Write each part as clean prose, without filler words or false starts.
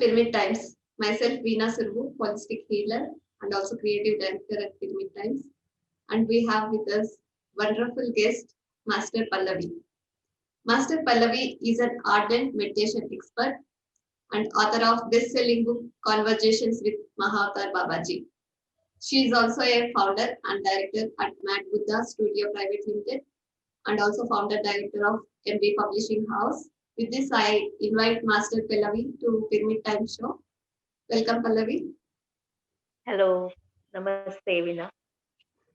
Pyramid Times. Myself, Veena Survu, holistic healer and also creative director at Pyramid Times. And we have with us wonderful guest, Master Pallavi. Master Pallavi is an ardent meditation expert and author of best-selling book Conversations with Mahavatar Babaji. She is also a founder and director at Mad Buddha Studio Private Limited and also founder director of MB Publishing House. With this, I invite Master Pallavi to Pyramid Time Show. Welcome, Pallavi. Hello, Namaste, Veena.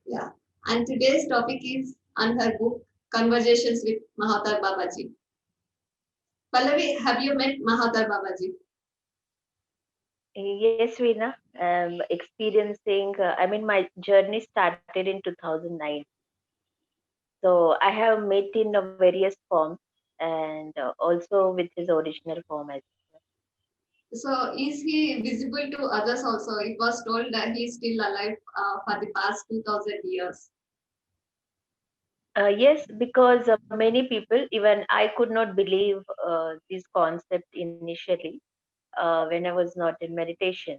Yeah. And today's topic is on her book, Conversations with Mahavatar Babaji. Pallavi, have you met Mahavatar Babaji? Yes, Veena. Experiencing, my journey started in 2009. So I have met in various forms and also with his original form as So, is he visible to others also? It was told that he is still alive for the past 2000 years. Yes, because many people, even I could not believe this concept initially when I was not in meditation.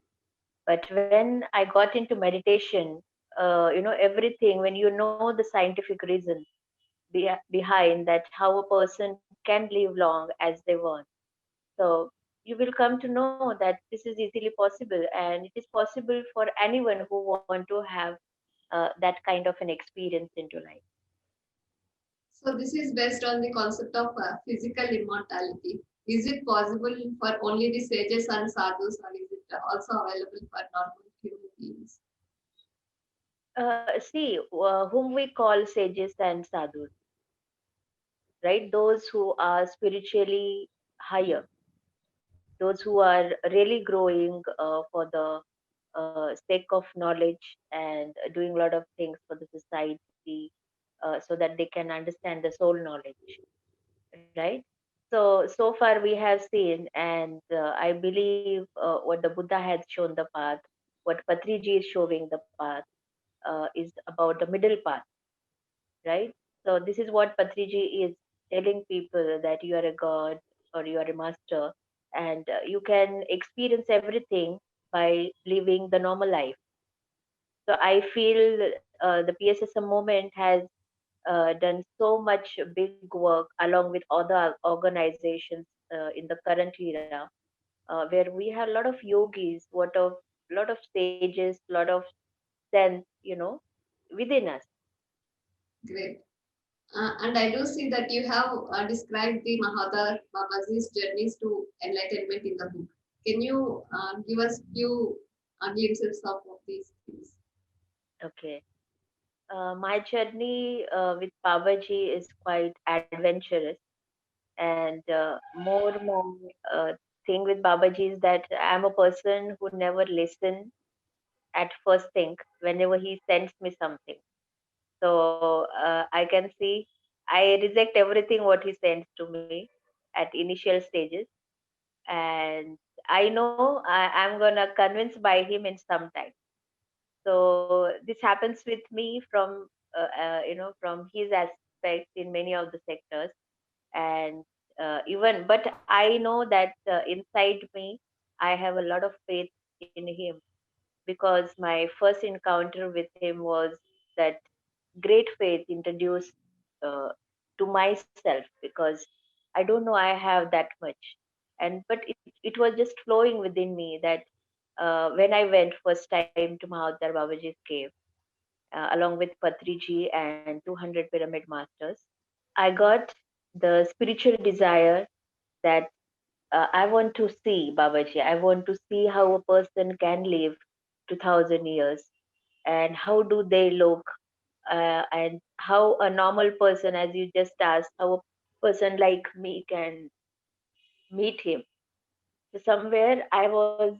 But when I got into meditation, everything, when you know the scientific reason behind that, how a person can live long as they want. So you will come to know that this is easily possible, and it is possible for anyone who want to have that kind of an experience into life. So, this is based on the concept of physical immortality. Is it possible for only the sages and sadhus, or is it also available for normal human beings? See, whom we call sages and sadhus, right? Those who are spiritually higher, those who are really growing for the sake of knowledge and doing a lot of things for the society so that they can understand the soul knowledge, right? So far we have seen, and I believe what the Buddha has shown the path, what Patriji is showing the path, is about the middle path, right? So this is what Patriji is telling people, that you are a god or you are a master, and you can experience everything by living the normal life. So I feel the PSSM movement has done so much big work along with other organizations in the current era, where we have a lot of yogis, lot of sages, lot of sense, within us. Great. And I do see that you have described the Mahavatar Babaji's journeys to enlightenment in the book. Can you give us few glimpses of these things? Okay. My journey with Babaji is quite adventurous, and more uh, thing with Babaji is that I'm a person who never listen at first thing whenever he sends me something. So I can see I reject everything what he sends to me at initial stages, and I know I'm gonna convince by him in some time. So this happens with me from from his aspect in many of the sectors, and even but I know that inside me I have a lot of faith in him, because my first encounter with him was that great faith introduced uh, to myself, because I don't know I have that much, and but it was just flowing within me that when I went first time to Mahavatar Babaji's cave along with Patriji and 200 pyramid masters, I got the spiritual desire that I want to see Babaji. I want to see how a person can live 2000 years, and how do they look, and how a normal person, as you just asked, how a person like me can meet him. So somewhere I was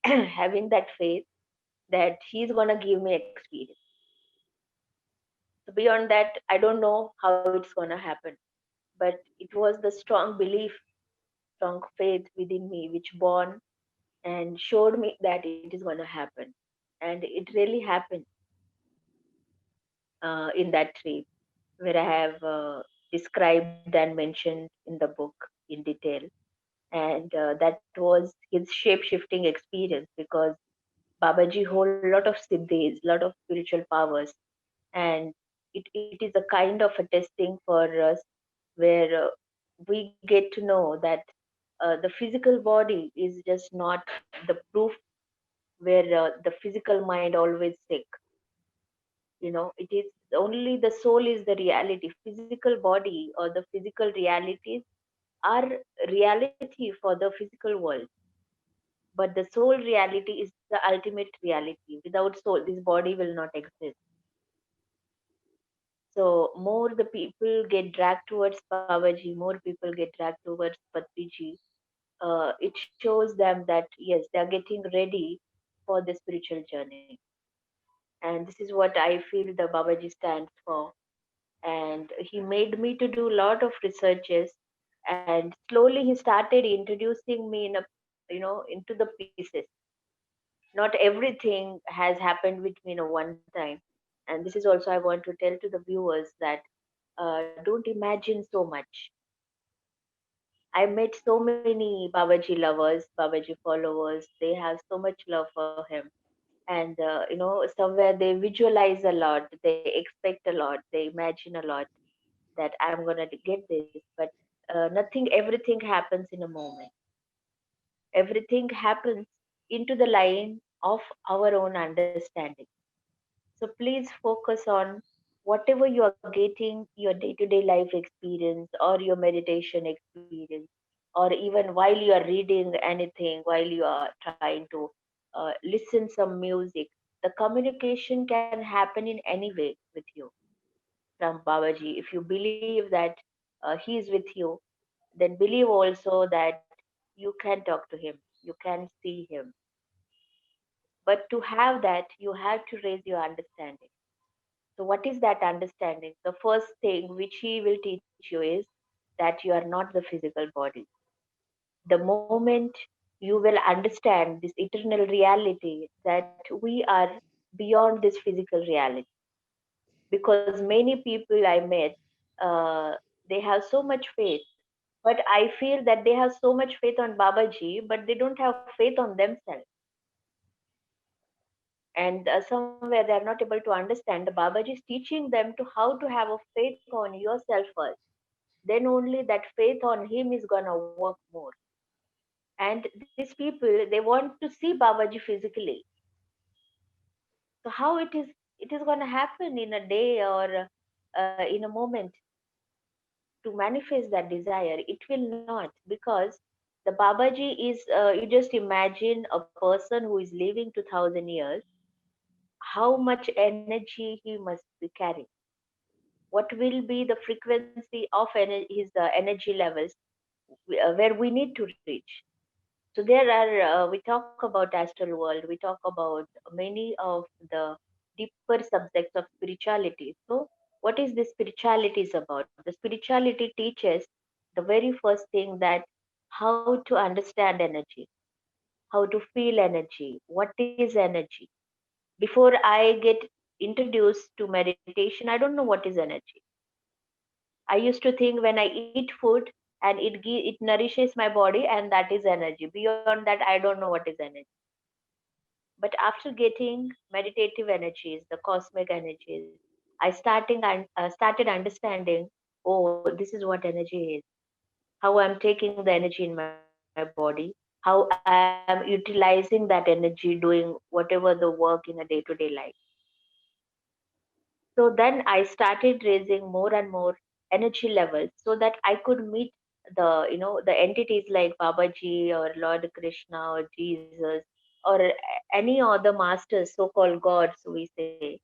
having that faith that he's gonna give me experience. So beyond that, I don't know how it's gonna happen, but it was the strong belief, strong faith within me, which born and showed me that it is gonna happen, and it really happened in that trip, where I have described and mentioned in the book in detail. and that was his shape shifting experience, because Babaji hold a lot of siddhis, lot of spiritual powers, and it is a kind of a testing for us, where we get to know that the physical body is just not the proof where the physical mind always sick. It is only the soul is the reality. Physical body or the physical realities are reality for the physical world, but the soul reality is the ultimate reality. Without soul, this body will not exist. So more the people get dragged towards Babaji, more people get dragged towards Patriji. It shows them that yes, they are getting ready for the spiritual journey, and this is what I feel the Babaji stands for. And he made me to do a lot of researches, and slowly he started introducing me into the pieces. Not everything has happened with me in a one time, and this is also I want to tell to the viewers that don't imagine so much. I met so many Babaji lovers, Babaji followers. They have so much love for him, and somewhere they visualize a lot, they expect a lot, they imagine a lot that I'm gonna get this, but nothing, everything happens in a moment. Everything happens into the line of our own understanding. So please focus on whatever you are getting, your day-to-day life experience or your meditation experience, or even while you are reading anything, while you are trying to listen some music. The communication can happen in any way with you from Babaji. If you believe that he is with you, then believe also that you can talk to him, you can see him. But to have that, you have to raise your understanding. So, what is that understanding? The first thing which he will teach you is that you are not the physical body. The moment you will understand this eternal reality, that we are beyond this physical reality. Because many people I met, they have so much faith, but I feel that they have so much faith on Babaji, but they don't have faith on themselves. And somewhere they are not able to understand. The Babaji is teaching them to how to have a faith on yourself first. Then only that faith on him is gonna work more. And these people, they want to see Babaji physically. So how it is gonna happen in a day or in a moment to manifest that desire? It will not, because the Babaji is. You just imagine a person who is living 2,000 years. How much energy he must be carrying? What will be the frequency of his energy levels where we need to reach? So there are we talk about astral world, we talk about many of the deeper subjects of spirituality. So what is this spirituality is about? The spirituality teaches the very first thing, that how to understand energy, how to feel energy, what is energy. Before I get introduced to meditation, I don't know what is energy. I used to think when I eat food and it nourishes my body and that is energy. Beyond that, I don't know what is energy. But after getting meditative energies, the cosmic energies, I started understanding. Oh, this is what energy is. How I'm taking the energy in my body. How I am utilizing that energy, doing whatever the work in a day-to-day life. So then I started raising more and more energy levels so that I could meet the entities like Babaji or Lord Krishna or Jesus or any other masters, so-called gods we say.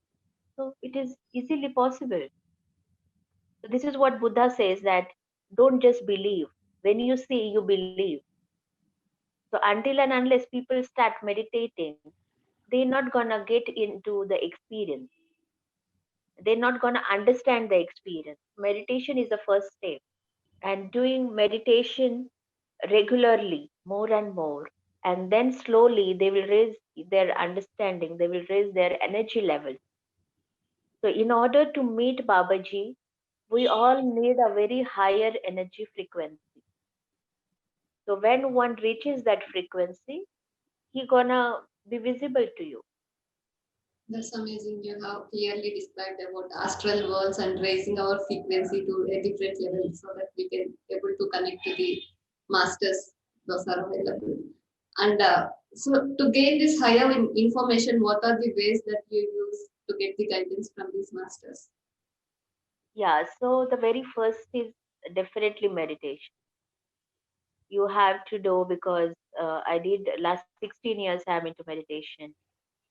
So it is easily possible. So this is what Buddha says, that don't just believe. When you see, you believe. So until and unless people start meditating, they're not gonna get into the experience. They're not gonna understand the experience. Meditation is the first step, and doing meditation regularly, more and more, and then slowly they will raise their understanding, they will raise their energy level. So in order to meet Babaji, we all need a very higher energy frequency. So when one reaches that frequency, he gonna be visible to you. That's amazing. You have clearly described about astral worlds and raising our frequency to a different level so that we can able to connect to the masters. Those are available. And so to gain this higher information, what are the ways that you use to get the guidance from these masters? Yeah, so the very first is definitely meditation. You have to do, because I did last 16 years I'm into meditation,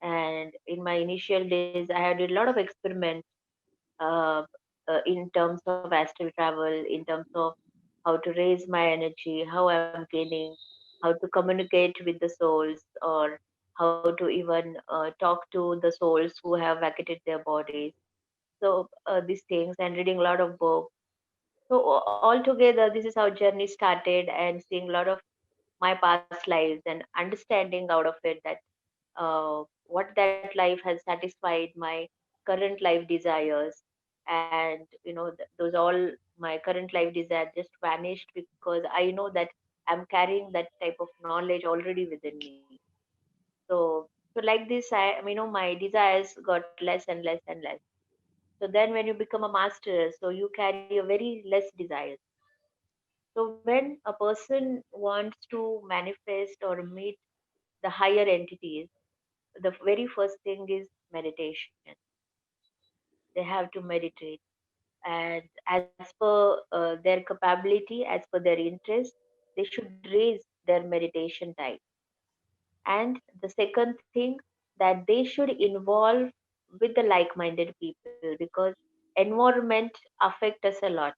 and in my initial days I had a lot of experiments uh, in terms of astral travel, in terms of how to raise my energy, how I'm gaining, how to communicate with the souls, or how to even talk to the souls who have vacated their bodies. So these things, and reading a lot of books. So altogether, this is how journey started, and seeing a lot of my past lives and understanding out of it that what that life has satisfied my current life desires. And those all, my current life desire just vanished because I know that I'm carrying that type of knowledge already within me. So like this, my desires got less and less and less. So then when you become a master, so you carry a very less desires. So when a person wants to manifest or meet the higher entities, the very first thing is meditation. They have to meditate, and as per their capability, as per their interest, they should raise their meditation time. And the second thing, that they should involve with the like-minded people, because environment affect us a lot.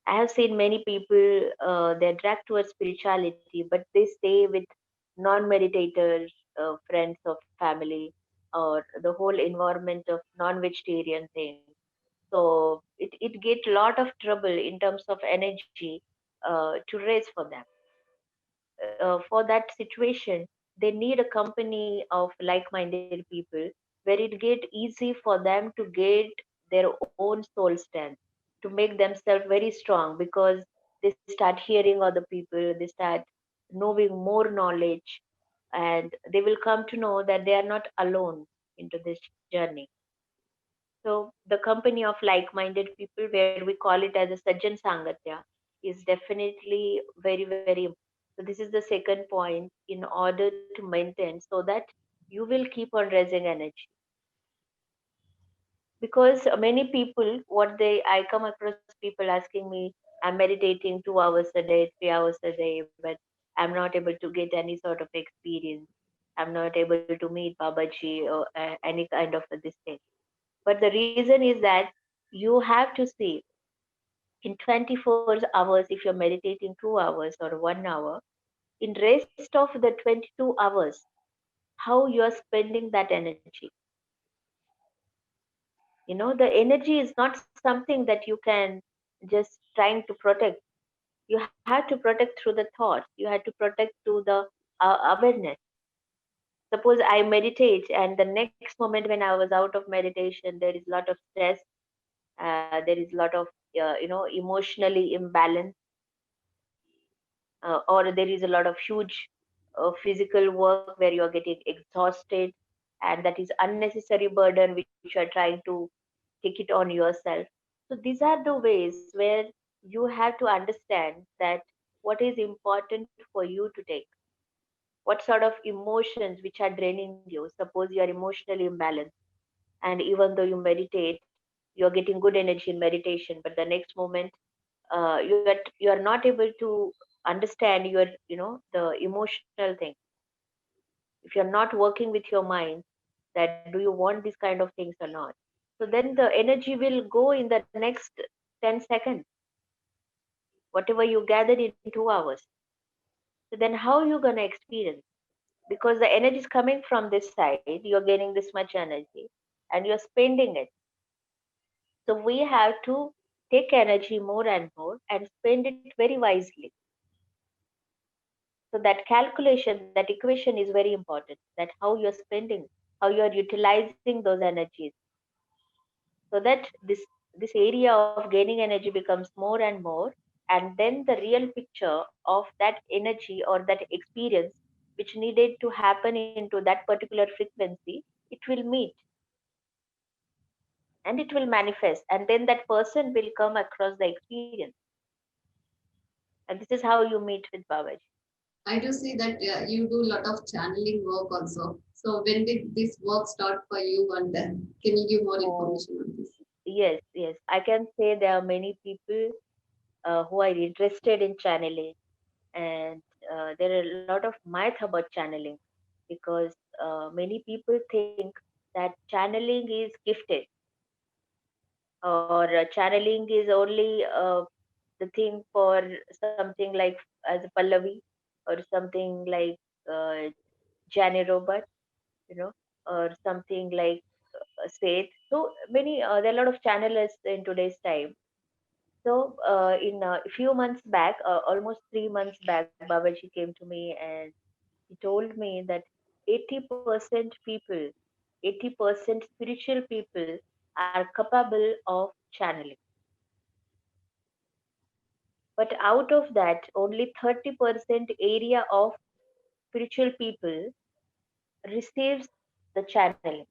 I have seen many people, they're dragged towards spirituality, but they stay with non-meditators, friends of family, or the whole environment of non-vegetarian thing. So it get a lot of trouble in terms of energy to raise for them. For that situation, they need a company of like-minded people, where it get easy for them to get their own soul strength, to make themselves very strong, because they start hearing other people, they start knowing more knowledge, and they will come to know that they are not alone into this journey. So the company of like-minded people, where we call it as a Sajjan Sangatya, is definitely very, very important. So this is the second point in order to maintain, so that you will keep on raising energy. Because many people, what they, I come across people asking me, I'm meditating 2 hours a day, 3 hours a day, but I'm not able to get any sort of experience. I'm not able to meet Babaji or any kind of this thing. But the reason is that you have to see, in 24 hours, if you're meditating 2 hours or 1 hour, in rest of the 22 hours, how you're spending that energy. The energy is not something that you can just trying to protect. You have to protect through the thoughts. You have to protect through the awareness. Suppose I meditate, and the next moment when I was out of meditation, there is a lot of stress, there is a lot of emotionally imbalance, or there is a lot of huge physical work where you are getting exhausted, and that is unnecessary burden which you are trying to take it on yourself. So these are the ways where you have to understand that what is important for you to take, what sort of emotions which are draining you. Suppose you are emotionally imbalanced, and even though you meditate, you are getting good energy in meditation, but the next moment you are not able to understand your the emotional thing. If you're not working with your mind, that do you want these kind of things or not, so then the energy will go in the next 10 seconds, whatever you gathered in 2 hours. So then how you going to experience? Because the energy is coming from this side, you're getting this much energy, and you're spending it. So we have to take energy more and more and spend it very wisely. So that calculation, that equation is very important. That how you're spending, how you're utilizing those energies, so that this area of gaining energy becomes more and more, and then the real picture of that energy or that experience which needed to happen into that particular frequency, it will meet and it will manifest, and then that person will come across the experience. And this is how you meet with Babaji. I do see that you do a lot of channeling work also. So when did this work start for you, and can you give more Oh, information on this? yes, yes. I can say there are many people who are interested in channeling, and there are a lot of myth about channeling because many people think that channeling is gifted, or channeling is only the thing for something like as a Pallavi, or something like uh, Jani Robert, or something like Seth. So many, there are a lot of channelers in today's time. So in a few months back, almost 3 months back, Babaji came to me and he told me that 80% people, 80% spiritual people are capable of channeling. But out of that, only 30% area of spiritual people receives the channeling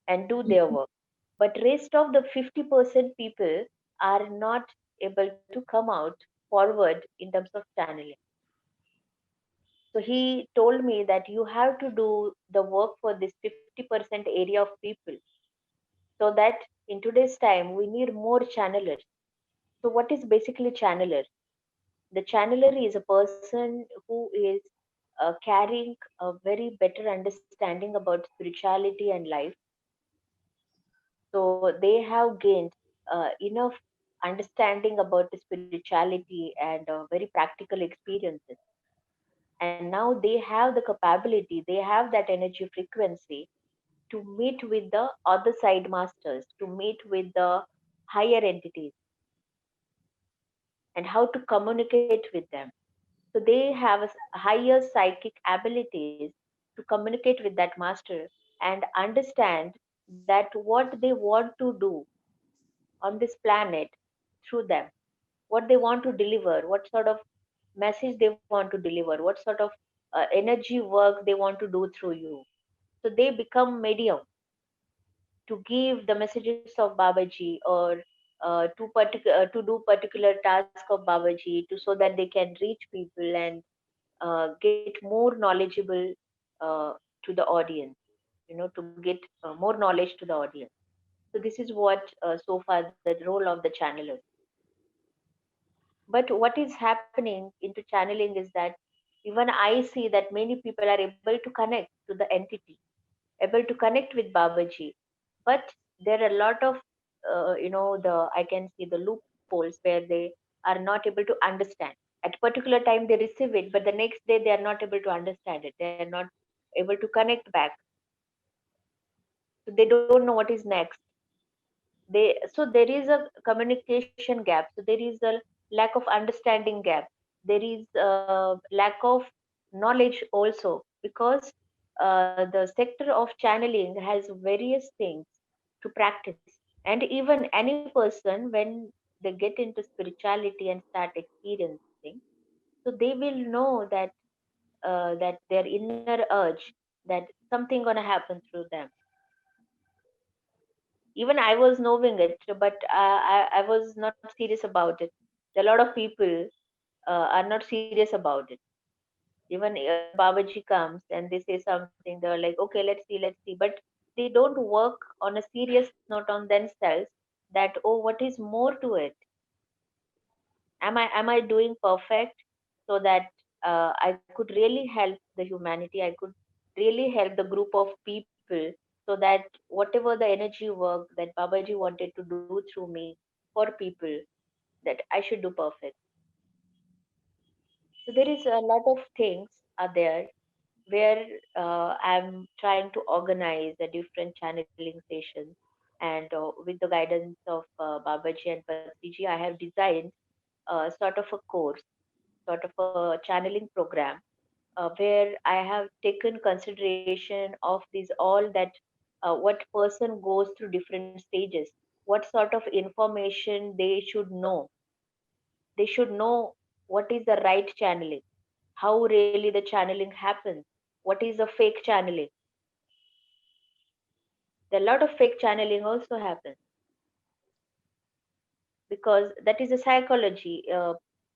and do their work. But rest of the 50% people are not able to come out forward in terms of channeling. So he told me that you have to do the work for this 50% area of people, so that in today's time we need more channelers. So what is basically channeler? The channeler is a person who is carrying a very better understanding about spirituality and life. So they have gained enough understanding about the spirituality and very practical experiences. And now they have the capability, they have that energy frequency to meet with the other side masters, to meet with the higher entities, and how to communicate with them. So they have a higher psychic abilities to communicate with that master and understand that what they want to do on this planet through them, what they want to deliver, what sort of message they want to deliver, what sort of energy work they want to do through you. So they become medium to give the messages of Babaji, or to do particular task of Babaji, to so that they can reach people and get more knowledgeable to the audience, to get more knowledge to the audience. So this is what so far the role of the channeler. But what is happening into channeling is that even I see that many people are able to connect to the entity, able to connect with Babaji, but there are a lot of the I can see the loopholes where they are not able to understand. At particular time they receive it, but the next day they are not able to understand it, they are not able to connect back, so they don't know what is next. So there is a communication gap, so there is a lack of understanding gap, there is a lack of knowledge also, because the sector of channeling has various things to practice. And even any person, when they get into spirituality and start experiencing, so they will know that their inner urge, that something gonna happen through them. Even I was knowing it, but I was not serious about it. A lot of people are not serious about it. Even Babaji comes and they say something, they're like, okay, let's see, but they don't work on a serious note on themselves, that, oh, what is more to it? Am I doing perfect, so that I could really help the humanity, I could really help the group of people, so that whatever the energy work that Babaji wanted to do through me for people, that I should do perfect. So there is a lot of things are there where I'm trying to organize a different channeling sessions, and with the guidance of Babaji and Patriji, I have designed sort of a course, sort of a channeling program, where I have taken consideration of these all, that what person goes through different stages, what sort of information they should know, They should know what is the right channeling, how really the channeling happens, what is the fake channeling. There are a lot of fake channeling also happens because that is a psychology.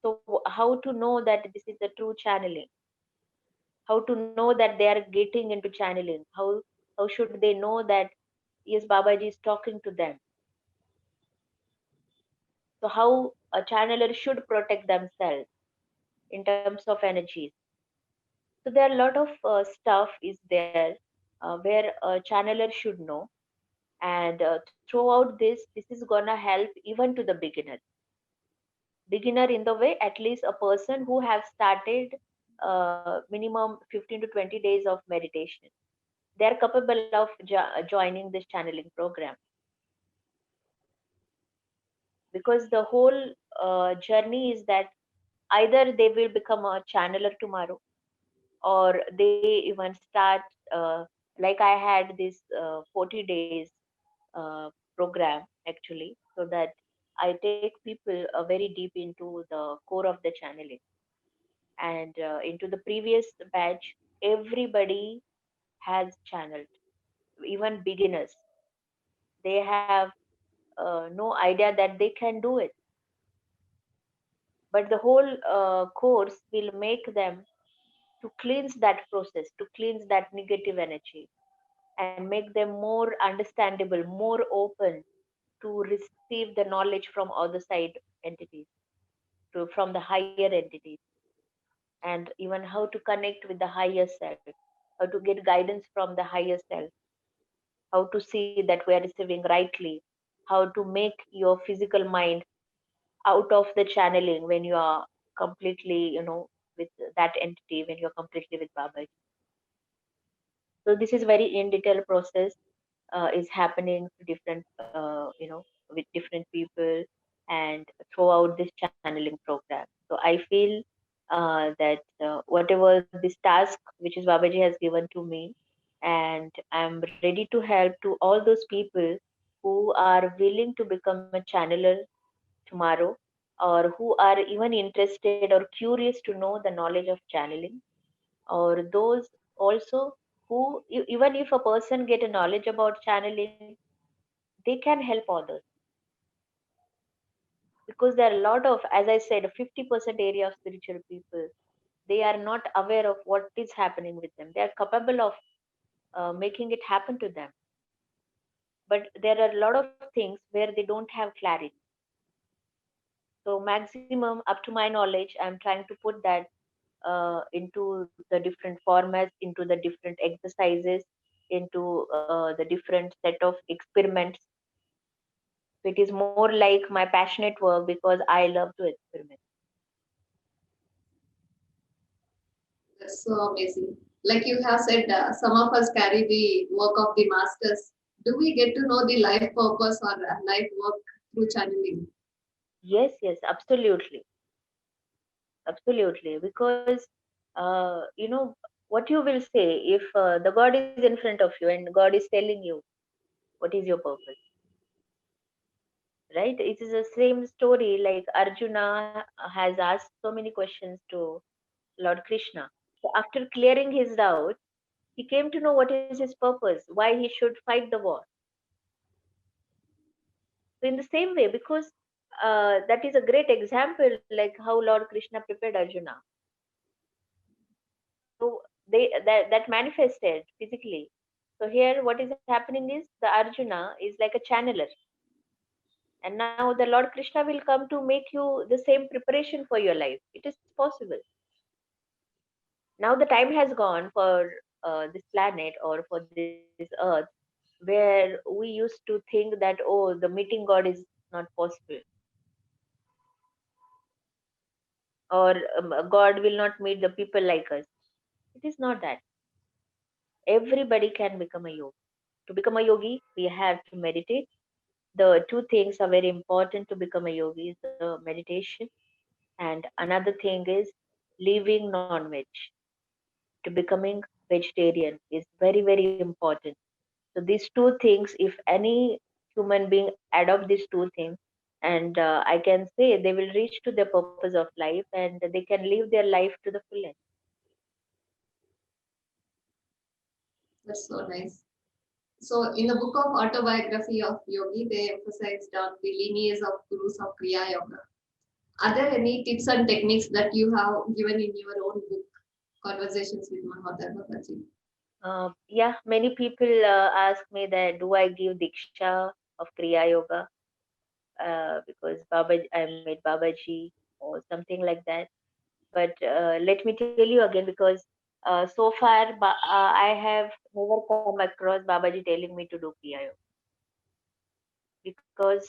So how to know that this is the true channeling? How to know that they are getting into channeling? How should they know that yes, Babaji is talking to them? So how a channeler should protect themselves in terms of energies. So there are a lot of stuff is there where a channeler should know, and throughout this is gonna help even to the beginner in the way, at least a person who have started minimum 15 to 20 days of meditation. They are capable of joining this channeling program, because the whole journey is that either they will become a channeler tomorrow, or they even start like I had this 40 days uh, program actually, so that I take people very deep into the core of the channeling. And into the previous batch, everybody has channeled, even beginners. They have no idea that they can do it, but the whole course will make them to cleanse that process, to cleanse that negative energy, and make them more understandable, more open to receive the knowledge from other side entities, from the higher entities, and even how to connect with the higher self, how to get guidance from the higher self, how to see that we are receiving rightly, how to make your physical mind out of the channeling when you are completely, with that entity, when you're completely with Baba. So this is very in detail process is happening to different with different people and throughout this channeling program. So I feel that whatever this task which is Babaji has given to me, and I'm ready to help to all those people who are willing to become a channeler tomorrow, or who are even interested or curious to know the knowledge of channeling, or those also who even if a person get a knowledge about channeling, they can help others, because there are a lot of, as I said, 50% area of spiritual people, they are not aware of what is happening with them. They are capable of making it happen to them, but there are a lot of things where they don't have clarity. So maximum up to my knowledge, I'm trying to put that into the different formats, into the different exercises, into the different set of experiments. So it is more like my passionate work because I love to experiment. That's so amazing. Like you have said, some of us carry the work of the masters. Do we get to know the life purpose or life work through channeling? Yes, yes, absolutely, absolutely. Because what you will say if the God is in front of you and God is telling you what is your purpose, right? It is the same story like Arjuna has asked so many questions to Lord Krishna. So after clearing his doubt, he came to know what is his purpose, why he should fight the war. So in the same way, because that is a great example, like how Lord Krishna prepared Arjuna. So that manifested physically. So here, what is happening is the Arjuna is like a channeler, and now the Lord Krishna will come to make you the same preparation for your life. It is possible. Now the time has gone for this planet or for this earth, where we used to think that, oh, the meeting God is not possible, or God will not meet the people like us. It is not that. Everybody can become a yogi. To become a yogi, we have to meditate. The two things are very important to become a yogi: is the meditation, and another thing is leaving non-veg. To becoming vegetarian is very, very important. So these two things, if any human being adopt these two things, and I can say they will reach to their purpose of life, and they can live their life to the fullest. That's so nice. So, in the book of autobiography of Yogi, they emphasized on the lineage of gurus of Kriya Yoga. Are there any tips and techniques that you have given in your own book, Conversations with Mahavatar Babaji? Yeah, many people ask me that do I give diksha of Kriya Yoga because Babaji, I made Babaji or something like that. But let me tell you again, because so far I have never come across Babaji telling me to do Kriya Yoga, because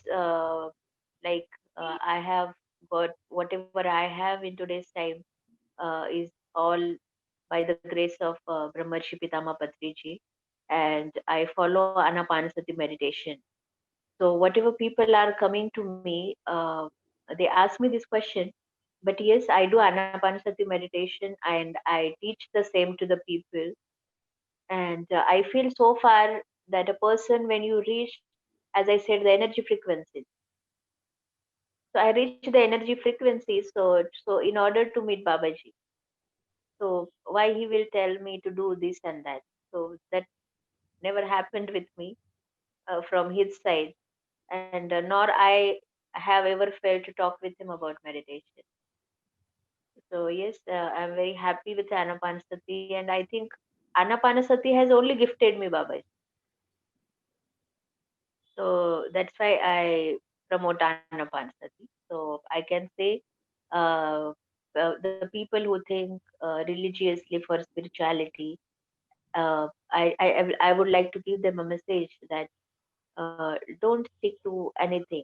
like I have got whatever I have in today's time is all by the grace of Brahmarshi Pitamaha Patriji, and I follow Anapanasati meditation. So whatever people are coming to me, they ask me this question. But yes, I do Anapanasati meditation and I teach the same to the people. And I feel so far that a person, when you reach, as I said, the energy frequencies. So I reach the energy frequency. So in order to meet Babaji, so why he will tell me to do this and that? So that never happened with me from his side, and nor I have ever failed to talk with him about meditation. So yes, I'm very happy with Anapanasati, and I think Anapanasati has only gifted me Babaji. So that's why I promote Anapanasati. So I can say, uh, the people who think religiously for spirituality, I would like to give them a message that don't stick to anything.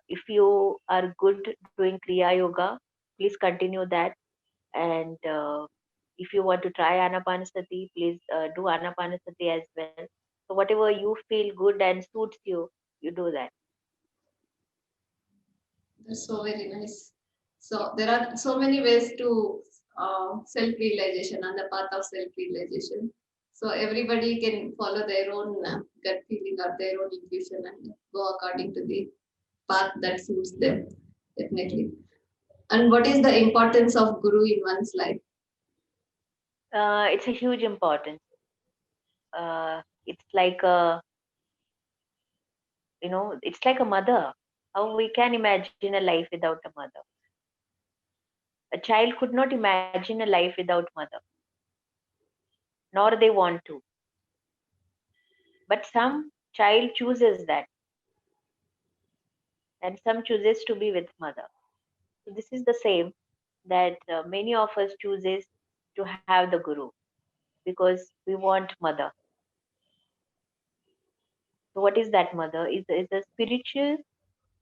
If you are good doing Kriya Yoga, please continue that. And if you want to try Anapanasati, please do Anapanasati as well. So whatever you feel good and suits you, you do that. That's so very nice. So, there are so many ways to self realization and the path of self realization. So, everybody can follow their own gut feeling or their own intuition and go according to the path that suits them. Definitely. And what is the importance of Guru in one's life? It's a huge importance. It's like a, it's like a mother. How we can imagine a life without a mother? A child could not imagine a life without mother, nor they want to. But some child chooses that, and some chooses to be with mother. So this is the same that many of us chooses to have the guru because we want mother. So what is that mother? Is a spiritual,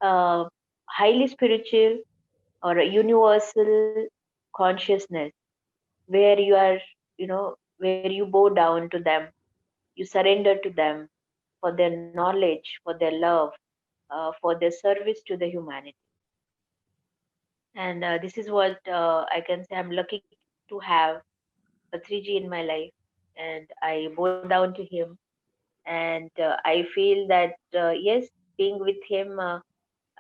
uh, highly spiritual or a universal consciousness where you are, where you bow down to them, you surrender to them for their knowledge, for their love, for their service to the humanity. And this is what I can say. I'm lucky to have a 3G in my life, and I bow down to him. And I feel that yes, being with him,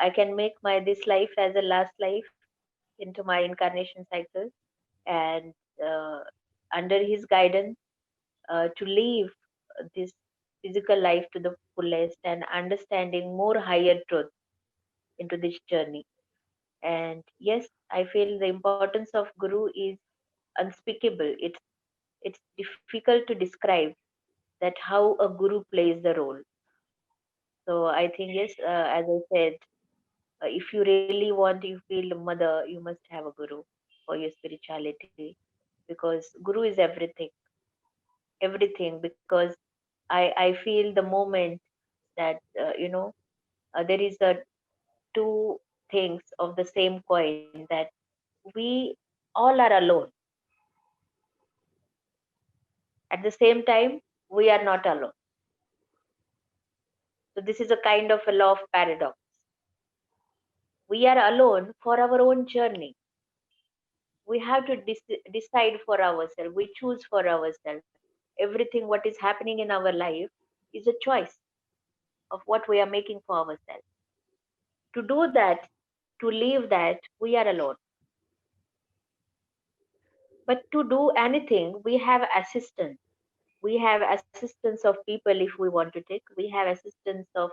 I can make my this life as a last life into my incarnation cycle, and uh, under his guidance, to live this physical life to the fullest and understanding more higher truth into this journey. And yes, I feel the importance of guru is unspeakable. It's difficult to describe that how a guru plays the role. So I think yes, as I said, if you really want, you feel mother, you must have a guru for your spirituality, because guru is everything. Because I feel the moment that there is a two things of the same coin, that we all are alone. At the same time, we are not alone. So this is a kind of a law of paradox. We are alone for our own journey. We have to decide for ourselves. We choose for ourselves. Everything what is happening in our life is a choice of what we are making for ourselves. To do that, to leave that, we are alone. But to do anything, we have assistance. We have assistance of people if we want to take. We have assistance of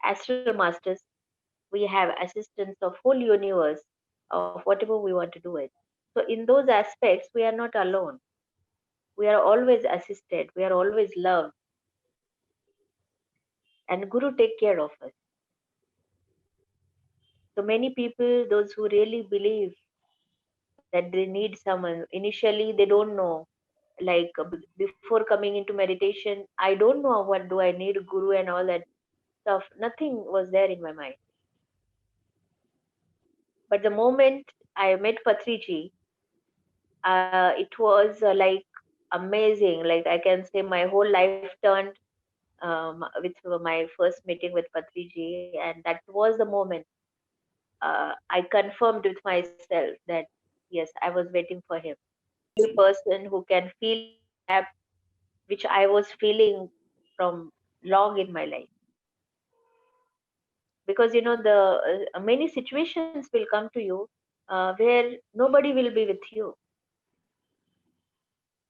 astral masters. We have assistance of whole universe of whatever we want to do it. So in those aspects, we are not alone. We are always assisted. We are always loved. And Guru take care of us. So many people, those who really believe that they need someone, initially they don't know. Like before coming into meditation, I don't know what do I need Guru and all that stuff. Nothing was there in my mind. But the moment I met Patriji, it was like amazing. Like I can say my whole life turned with my first meeting with Patriji, and that was the moment I confirmed with myself that yes, I was waiting for him. The person who can fill the gap which I was feeling from long in my life. Because the many situations will come to you where nobody will be with you,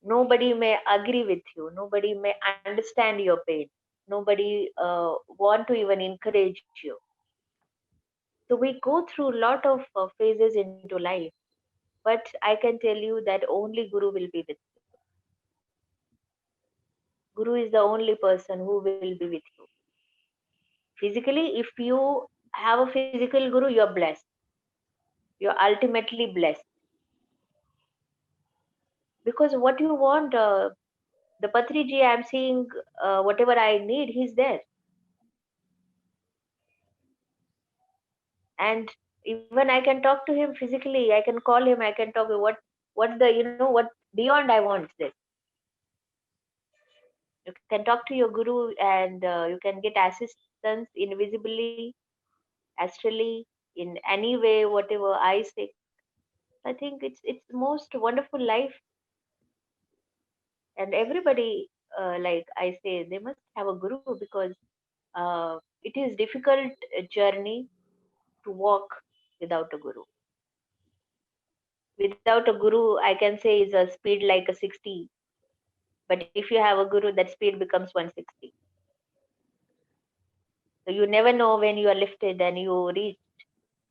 nobody may agree with you, nobody may understand your pain, nobody want to even encourage you. So we go through a lot of phases into life, but I can tell you that only Guru will be with you. Guru is the only person who will be with you physically. If you have a physical Guru, you're blessed, you're ultimately blessed. Because what you want, the Patriji I'm seeing, whatever I need, he's there. And even I can talk to him physically, I can call him, I can talk what the what beyond I want this. You can talk to your Guru, and you can get assistance invisibly, astrally, in any way, whatever I say. I think it's most wonderful life. And everybody, like I say, they must have a Guru, because it is difficult journey to walk without a Guru. Without a Guru, I can say is a speed like a 60, but if you have a Guru, that speed becomes 160. So you never know when you are lifted and you reach.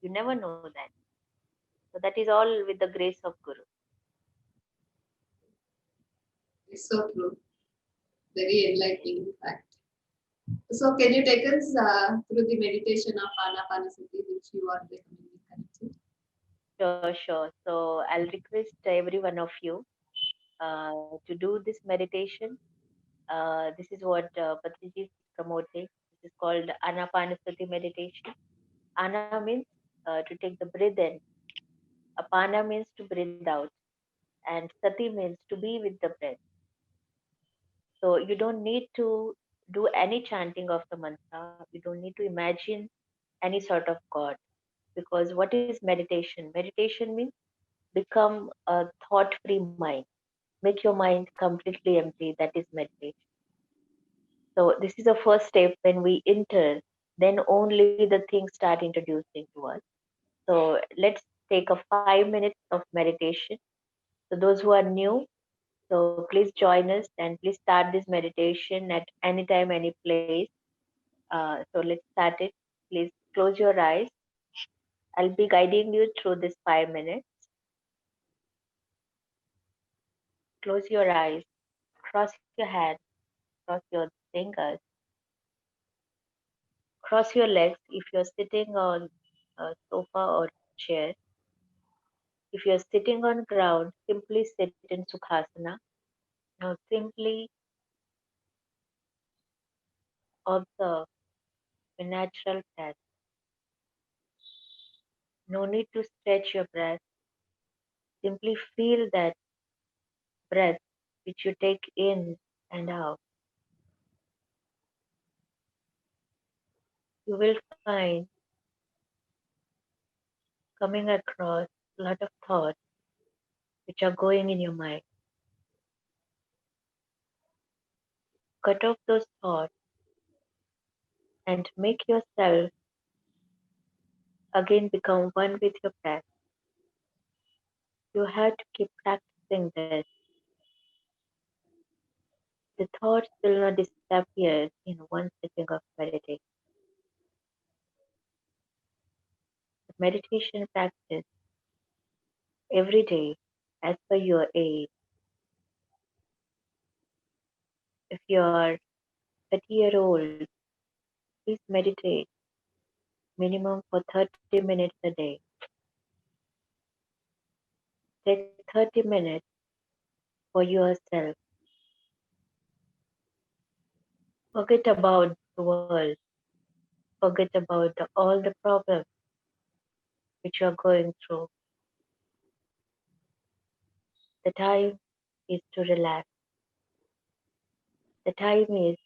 You never know that. So that is all with the grace of Guru. It's so true. Very enlightening, in fact. So, can you take us through the meditation of Anapanasati, which you are recommending currently? Sure. So I'll request every one of you to do this meditation. This is what Patriji is promoting. This is called Anapanasati meditation. Ana means to take the breath in. Apana means to breathe out. And Sati means to be with the breath. So you don't need to do any chanting of the mantra. You don't need to imagine any sort of God. Because what is meditation? Meditation means become a thought free mind. Make your mind completely empty. That is meditation. So this is the first step. When we enter, then only the things start introducing to us. So let's take a 5 minutes of meditation. So those who are new, so please join us and please start this meditation at any time, any place. So let's start it. Please close your eyes. I'll be guiding you through this 5 minutes. Close your eyes, cross your hands, cross your fingers, cross your legs if you're sitting on a sofa or chair. If you're sitting on ground, simply sit in Sukhasana. Now simply observe your natural breath. No need to stretch your breath. Simply feel that breath which you take in and out. You will find coming across a lot of thoughts which are going in your mind. Cut off those thoughts and make yourself Again, become one with your breath. You have to keep practicing this. The thoughts will not disappear in one sitting of meditation. The meditation practice every day as per your age. If you are 30-year-old, please meditate minimum for 30 minutes a day. Take 30 minutes for yourself. Forget about the world. Forget about all the problems which you are going through. The time is to relax. The time is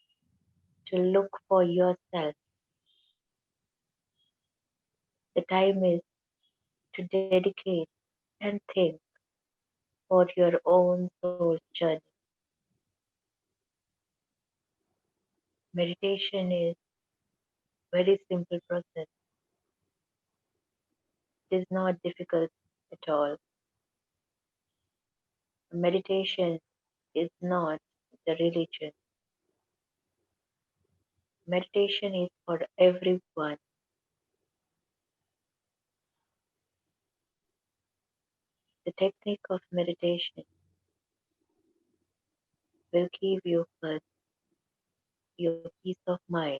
to look for yourself. The time is to dedicate and think for your own soul's journey. Meditation is a very simple process. It is not difficult at all. Meditation is not the religion. Meditation is for everyone. The technique of meditation will give you first your peace of mind.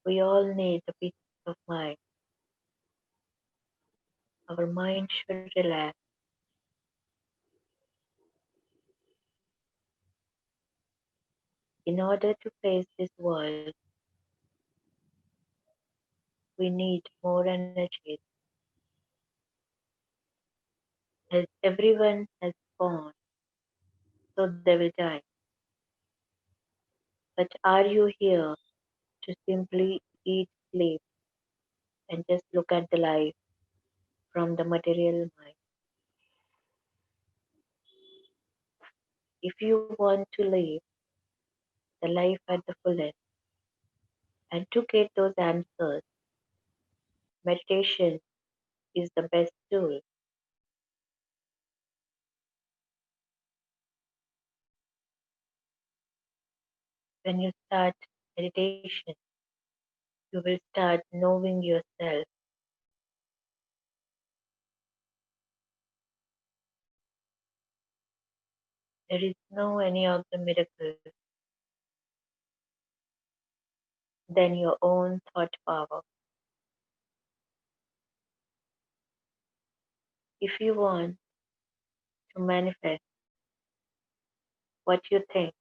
We all need the peace of mind. Our mind should relax. In order to face this world, we need more energy. As everyone has born, so they will die. But are you here to simply eat, sleep, and just look at the life from the material mind? If you want to live the life at the fullest and to get those answers, meditation is the best tool. When you start meditation, you will start knowing yourself. There is no any other miracle than your own thought power. If you want to manifest what you think,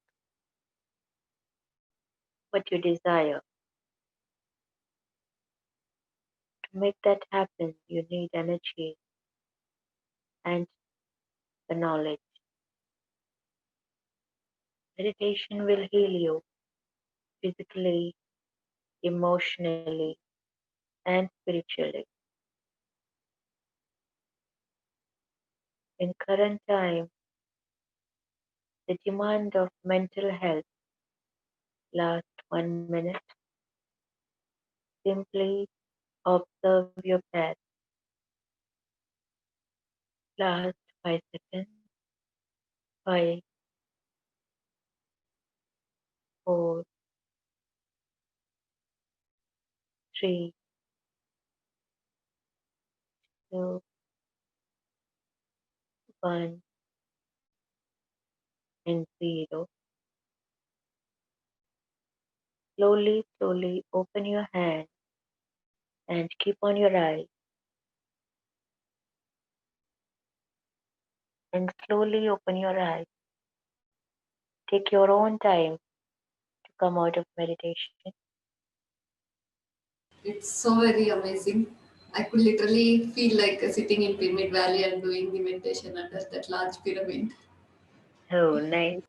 what you desire, to make that happen, you need energy and the knowledge. Meditation will heal you physically, emotionally, and spiritually. In current time, the demand of mental health lasts 1 minute. Simply observe your breath. Last 5 seconds. 5, 4, 3, 2, 1, and 0. Slowly, slowly open your hand and keep on your eyes. And slowly open your eyes. Take your own time to come out of meditation. It's so very amazing. I could literally feel like sitting in Pyramid Valley and doing the meditation under that large pyramid. Oh, nice.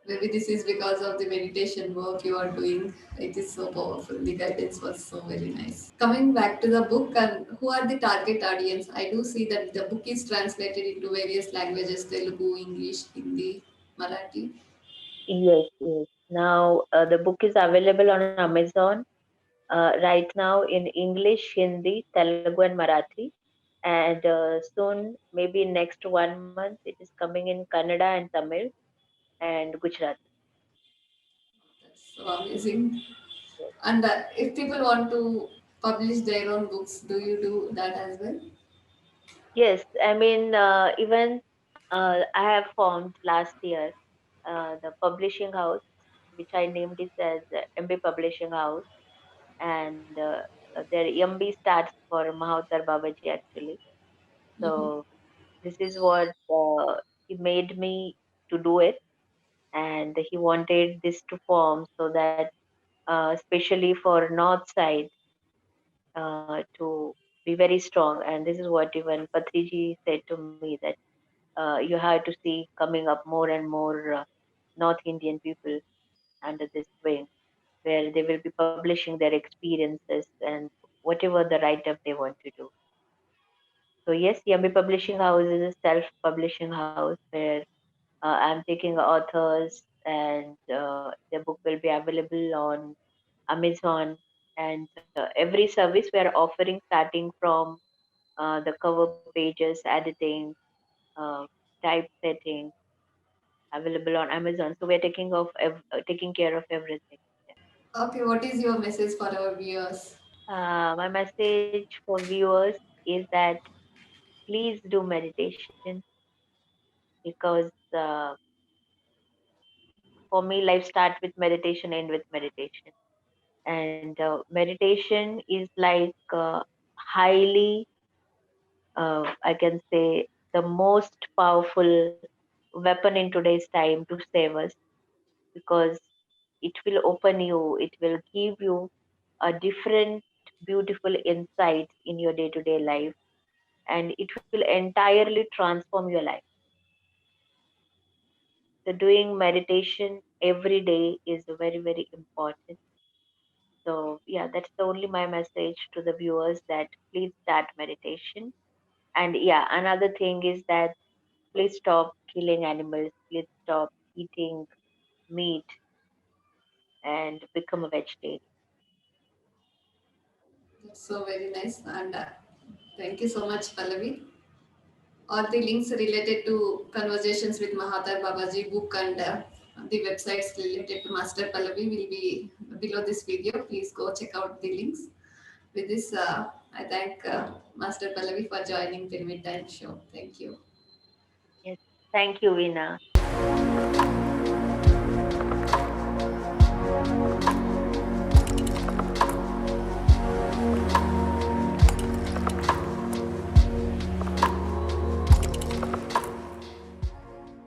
Maybe this is because of the meditation work you are doing. It is so powerful. The guidance was so very nice. Coming back to the book, and who are the target audience? I do see that the book is translated into various languages: Telugu, English, Hindi, Marathi. Yes, yes. Now the book is available on Amazon right now in English, Hindi, Telugu, and Marathi. And soon, maybe next 1 month, it is coming in Kannada and Tamil and Gujarati. That's so amazing. And if people want to publish their own books, do you do that as well? Yes, I mean, even I have formed last year the publishing house, which I named it as MB Publishing House, and their MB starts for Mahavatar Babaji actually. Mhm. So this is what he made me to do it, and he wanted this to form so that, especially for North side, to be very strong. And this is what even Patriji said to me that you have to see coming up more and more North Indian people under this wing, where they will be publishing their experiences and whatever the write-up they want to do. So yes, Yummy Publishing House is a self-publishing house where I'm taking authors, and their book will be available on Amazon. And every service we are offering, starting from the cover pages, editing, uh, typesetting, available on Amazon. So we're taking care of everything. Okay, what is your message for our viewers? My message for viewers is that please do meditation, because for me, life starts with meditation, end with meditation. And meditation is like highly, I can say, the most powerful weapon in today's time to save us, because it will open you, it will give you a different, beautiful insights in your day to day life, and it will entirely transform your life. So, doing meditation every day is very, very important. So, yeah, that's the only my message to the viewers, that please start meditation. And yeah, another thing is that please stop killing animals, please stop eating meat, and become a vegetarian. That's so very nice. And thank you so much, Pallavi. All the links related to Conversations with Mahavatar Babaji book and the websites related to Master Pallavi will be below this video. Please go check out the links. With this, I thank Master Pallavi for joining Pyramid Time Show. Thank you. Yes. Thank you, Veena.